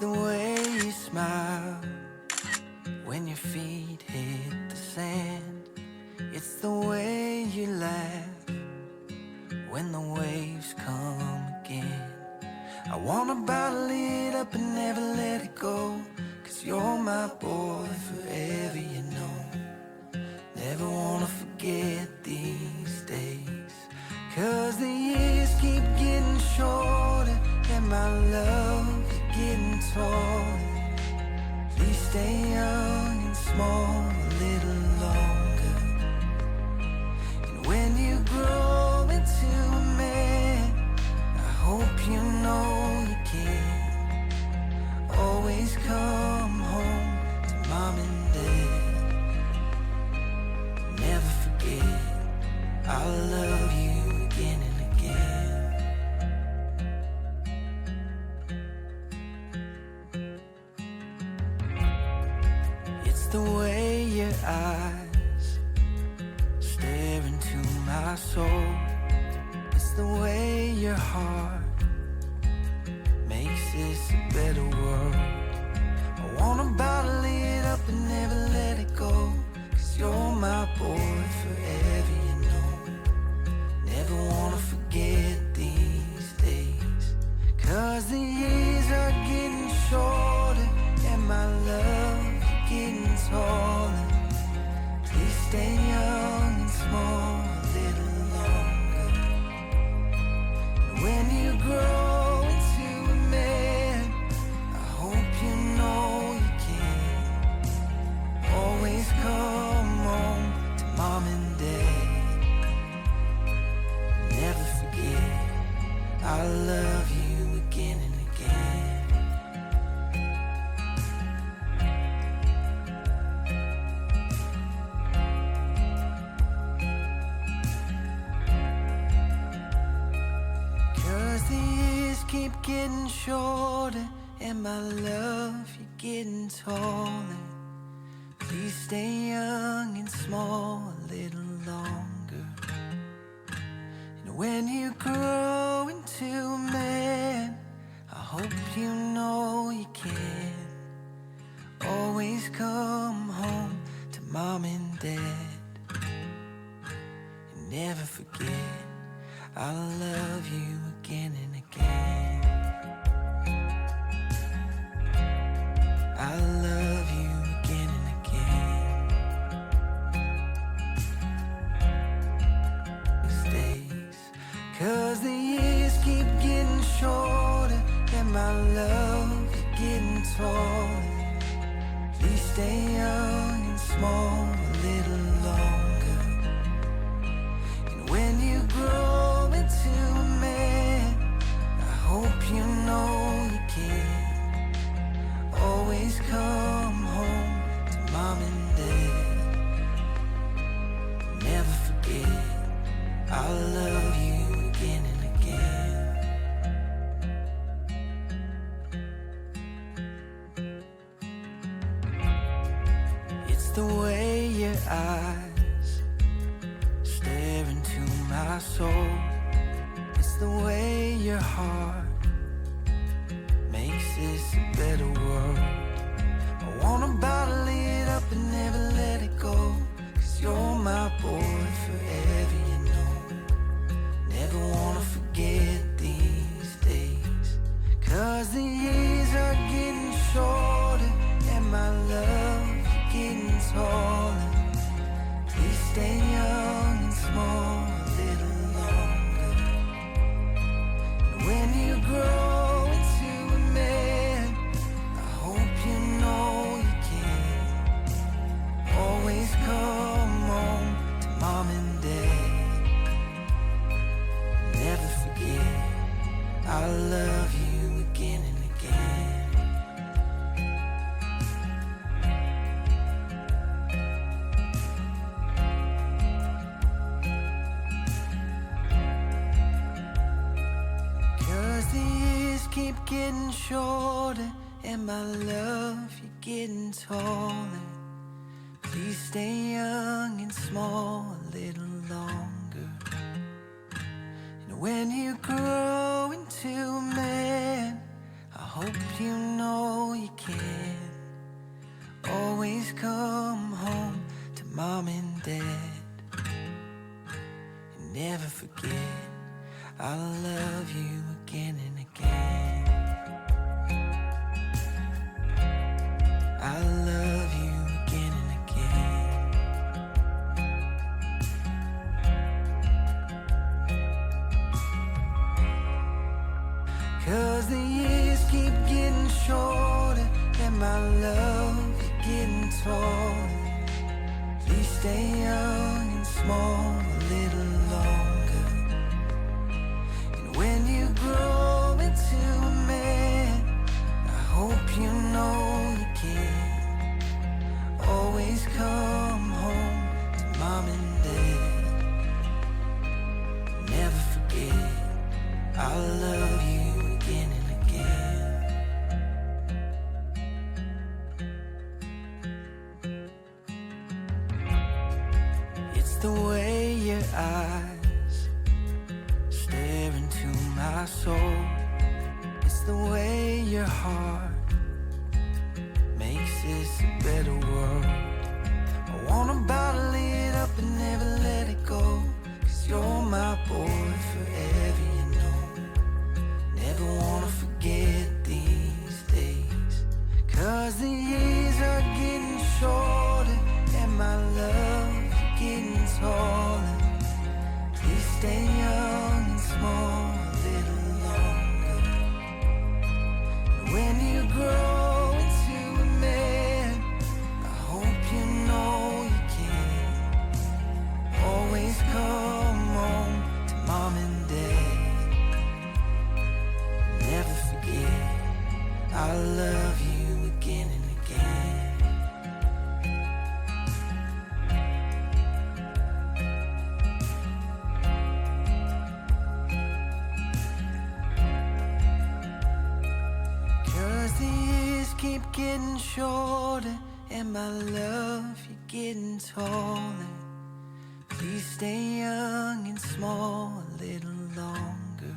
the way you smile when your feet hit the sand. It's the way you laugh when the waves come again. I wanna bottle it up and never let it go, 'cause you're my boy forever, you know. Never wanna forget these days, 'cause the years keep getting shorter and my love's getting taller. Please stay young and small a little longer. And when you grow into a man, I hope you know you can always come home to mom and dad. Never forget, I'll love you again and again. It's the way your eyes stare into my soul. It's the way your heart makes this a better world. I wanna bottle it up and never let it go, 'cause you're my boy forever, you know. Never wanna forget these days, 'cause the years are getting shorter and my love's getting taller. Please stay young and small a little longer. When you grow into a man, I hope you know you can always come home to mom and dad. Never forget, I love you again and again. Keep getting shorter and my love, you're getting taller. Please stay young and small a little longer. And when you grow into a man, I hope you know you can always come home to mom and dad. And never forget, I'll love you again and again. I love you again and again. These days, 'cause the years keep getting shorter and my love is getting taller. Please stay young and small a little longer. And when you grow into a man, I hope you know you can always come home to mom and dad. Never forget, I'll love you again and again. It's the way your eyes stare into my soul. It's the way your heart makes this a better world. I wanna bottle it up and never let it go, 'cause you're my boy forever, you know. Never wanna forget these days, 'cause the years are getting shorter and my love's getting taller. Please stay young and small a little longer. And when you grow into a man, I hope you know you can always come home to mom and dad. Never forget, I love you again and again. Keep getting shorter and my love, you're getting taller. Please stay young and small a little longer. And when you grow into a man, I hope you know can. Always come home to mom and dad. And never forget I'll love you again and again. I'll love you again and again. 'Cause the years keep getting shorter and my love is getting taller. Please stay young and small a little longer. And when you grow into a man, I hope you know you can always come home to mom and dad. Never forget I'll love you again and again. It's the way your eyes stare into my soul. It's the way your heart makes this a better world. I wanna bottle it up and never let it go. 'Cause you're my boy forever, you know. Never wanna forget these days. 'Cause the years are getting shorter and my love getting taller. Please stay young and small a little longer. And when you grow into a man, I hope you know you can always come home to mom and dad. Never forget I'll love you again and again. Keep getting shorter and my love you're getting taller. Please stay young and small a little longer.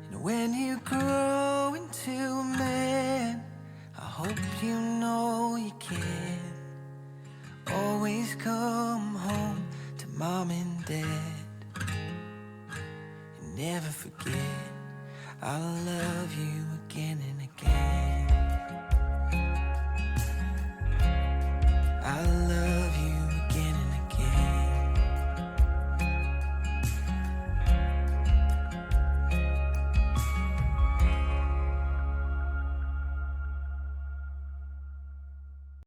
And when you grow